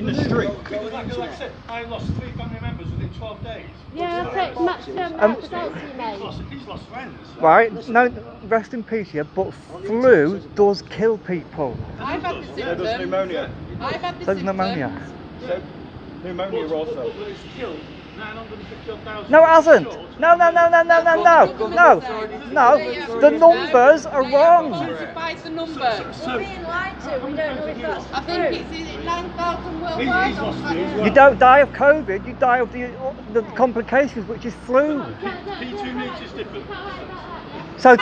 in the street. Because like I said, I lost 3 family members within 12 days. Yeah, I'll take much results to you, mate. He's lost friends. Right, no, rest in peace here, but flu does kill people. I've had the symptoms. There's pneumonia. I've had the There's symptoms. pneumonia. So, pneumonia also. But it's killed 950,000. No, it hasn't. No. The numbers are wrong. Falsifies the numbers. We're being lied to. We don't know if that's I think it's 9,000 worldwide. He's lost it as well. You don't die of COVID, you die of the complications, which is flu. P2 meters different. So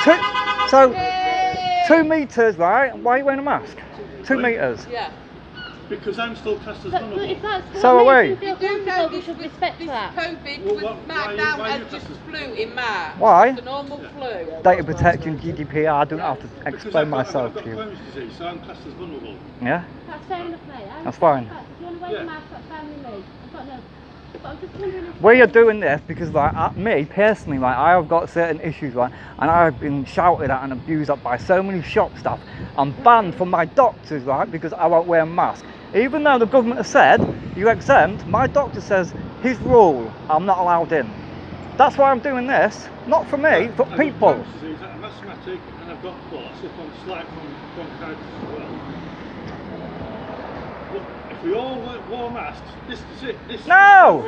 2 meters, right? Why are you wearing a mask? 2 meters. Yeah. Because I'm still classed as But vulnerable. if that's So are what we. makes you feel comfortable, we should respect This that. COVID Well, was why marked are down you as just classed as- flu in March. Why? The normal flu. Data protection, GDPR, I don't have to explain myself I've to got you. Crohn's disease, so I'm classed as vulnerable. Yeah? That's fair enough, mate. That's fine. If you want to wear Yeah. a mask, that's fine with me. I've got no... But I'm just wondering if... We are doing this because, like, me personally, like, I have got certain issues, right, and I've been shouted at and abused at by so many shop staff. I'm banned from my doctors, right, because I won't wear a mask. Even though the government has said you're exempt, my doctor says his rule, I'm not allowed in. That's why I'm doing this, not for me, for I've people. got Crohn's disease, I'm asthmatic, and I've got lots of slight bronchitis as well. Look, if we all wore masks, this is it. No.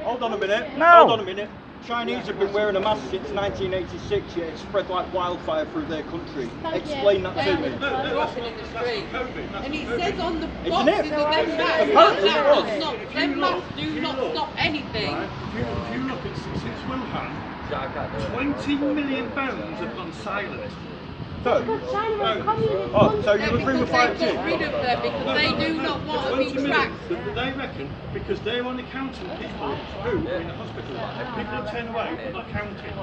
Hold on a minute. No. Hold on a minute. Chinese have been wearing a mask since 1986, yet it's spread like wildfire through their country. Thank Explain you. that to me. Walking in the street. And it says on the Isn't boxes it? of them masks, Apparently it was. them masks do not stop anything. Right? If you look at since Wuhan, 20 million pounds have gone silent. So, China are a communist oh, so country. you agree with Because they 5G? got rid of them because they do not want to 20 be million, tracked. they reckon, because they're only counting people who are in the hospital. People who turn away, they're not counting.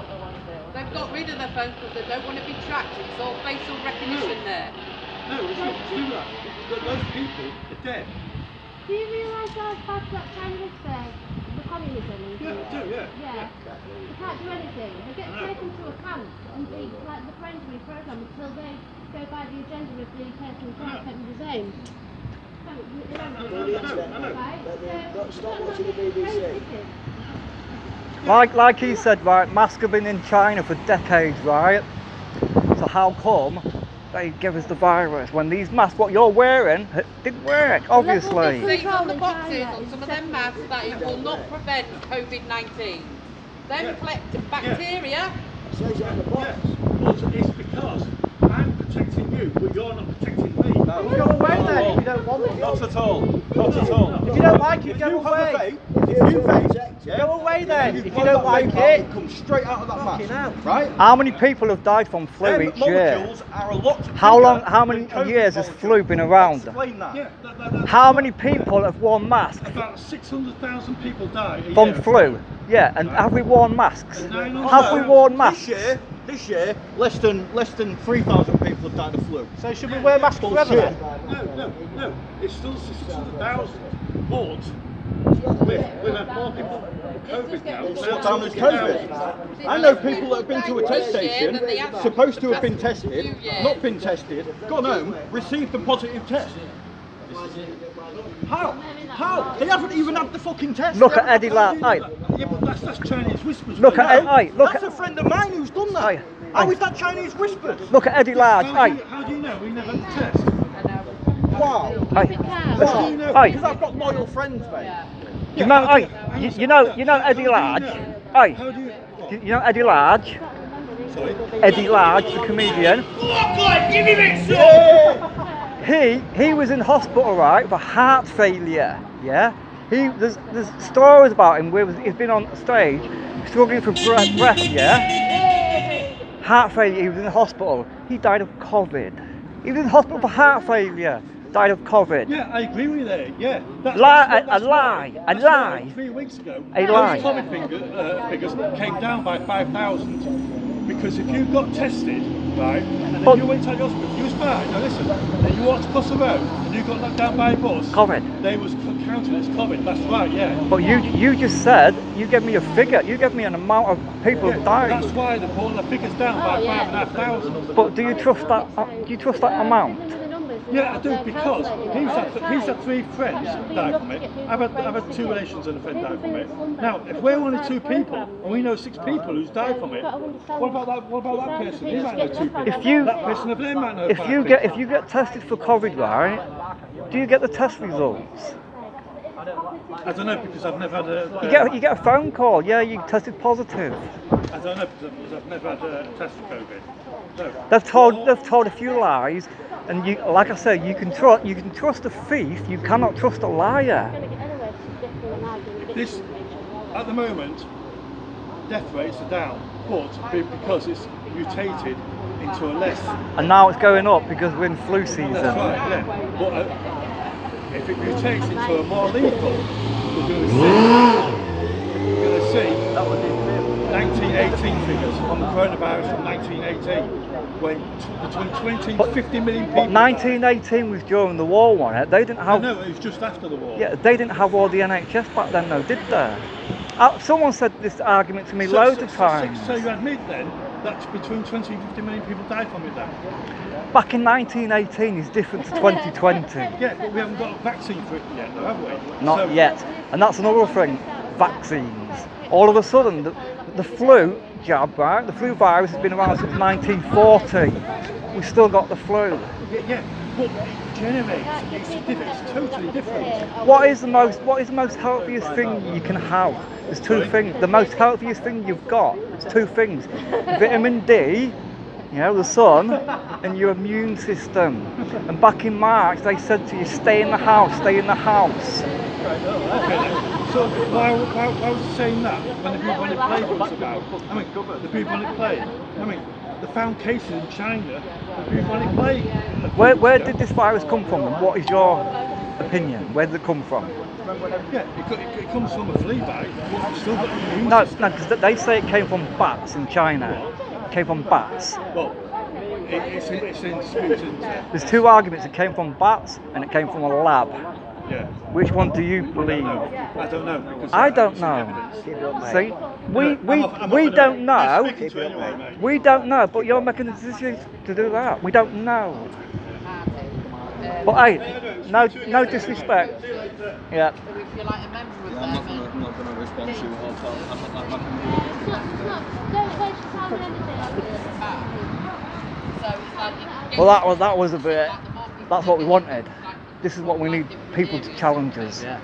They've got rid of their phones because they don't want to be tracked. It's all facial recognition there. No, it's not to do that. Those people are dead. Do you realise how bad that China is for the communism? Yeah, I do, yeah. Yeah. They can't do anything. They get taken to a camp and be like the French reprogram until they go by the agenda of the person who can't take the same. Stop watching the BBC. Like he said, right, masks have been in China for decades, right? So how come they give us the virus when these masks, what you're wearing, it didn't work, obviously. It says on the boxes on some of them masks that it will not prevent COVID-19. Them collect bacteria. It says it on the box. Yes, but it's because I'm protecting you, but you're not protecting me. No. Go away then if you don't want it. Not at all. Not at all. If you don't like it, If go you have a away. vape, if you vape, yeah, Go away then if you blow don't that like vape out, it. Come straight out of that Fucking mask, hell. right? How many people have died from flu Them each year? molecules are a lot How bigger long, how many than COVID years has molecules. flu been around? Explain that. Yeah, How many people have worn masks About 600,000 people die a from year. flu? Yeah, and have we worn masks? No. Have we worn masks? This year, less than 3,000 people have died of flu. So should we wear masks forever then? No, it's still 600,000. But we've had more people with COVID now. It's shut down as COVID. I know people that have been to a test station, supposed to have been tested, not been tested, gone home, received a positive test. How? How? They haven't even had the fucking test. Look at Eddie Ladd. Yeah, but that's Chinese whispers. Look at That's a friend of mine who's done that. How is that Chinese whispers? Look at Eddie Ladd. How do you know we never had the test? Wow. Wow. Because I've got loyal friends, mate. You know Eddie Ladd. How do you? You know Eddie Ladd. Sorry. Eddie Ladd, the comedian. He was in hospital, right, for heart failure. Yeah. There's stories about him where he's been on stage struggling for breath. Yeah. Heart failure. He was in hospital. He died of COVID. He was in hospital for heart failure. Died of COVID. Yeah, I agree with you there. Yeah. A lie. 3 weeks ago, A lie. those COVID figures came down by 5,000. Because if you got tested, right, and then you went to the hospital, you was fine. Now listen, and you walked across the road and you got knocked down by a bus. COVID. They was counted as COVID. That's right. Yeah. But you just said, you gave me a figure. You gave me an amount of people who died. That's why they're pulling the figures down by 5,500. But do you trust that? Do you trust that amount? The numbers Yeah, I do, because he's had 3 friends die from it. I've had 2 relations and a friend die from it. Now, if we're only 2 people and we know 6 people who's died from it, what about that person? He might know 2 people. That person over there might know 5 people. If you get tested for COVID, right? Do you get the test results? I don't know, because I've never had You get a phone call. Yeah, you tested positive. I don't know, because I've never had a test for COVID. So. They've told a few lies, and you, like I said, you can trust a thief. You cannot trust a liar. This, at the moment, death rates are down, but because it's mutated into a less. And now it's going up because we're in flu season. That's right, yeah. But if it mutates into a more lethal, we're going to see 1918 figures on the coronavirus from 1918, when between 20 and 50 million people. But 1918 was during the war, wasn't it? They didn't have. No, it was just after the war. Yeah, they didn't have all the NHS back then, though, did they? Someone said this argument to me loads of times. So you admit then that between 20 and 50 million people died from it then? Back in 1918 is different to 2020. Yeah, but we haven't got a vaccine for it yet, though, have we? Not yet. And that's another thing, vaccines. All of a sudden, the flu jab, right? The flu virus has been around since 1940. We've still got the flu. Yeah, but it generates, it's totally different. What is the most healthiest thing you can have? There's 2 things. The most healthiest thing you've got is 2 things. Vitamin D, you know, the sun, and your immune system. And back in March, they said to you, stay in the house, stay in the house. Okay, so why was he saying that when the people on it played was about? I mean, the people on it played. I mean, they found cases in China, the people on it played. Where did this virus come from, and what is your opinion? Where did it come from? Yeah, it comes from a flea bite, but it's still got the immune No, system. because they say it came from bats in China. It came from bats. Well, it's in dispute, isn't it? There's 2 arguments. It came from bats and it came from a lab. Yeah. Which one do you believe? I don't know. Because I don't know. See, we don't know. We don't know, but you're making a decision to do that. We don't know. But hey, no disrespect. Yeah. So if you're like a member of I'm not going to respond to you. Don't waste your time on anything. Well, that was a bit. That's what we wanted. This is what we need people to challenge us. Yeah.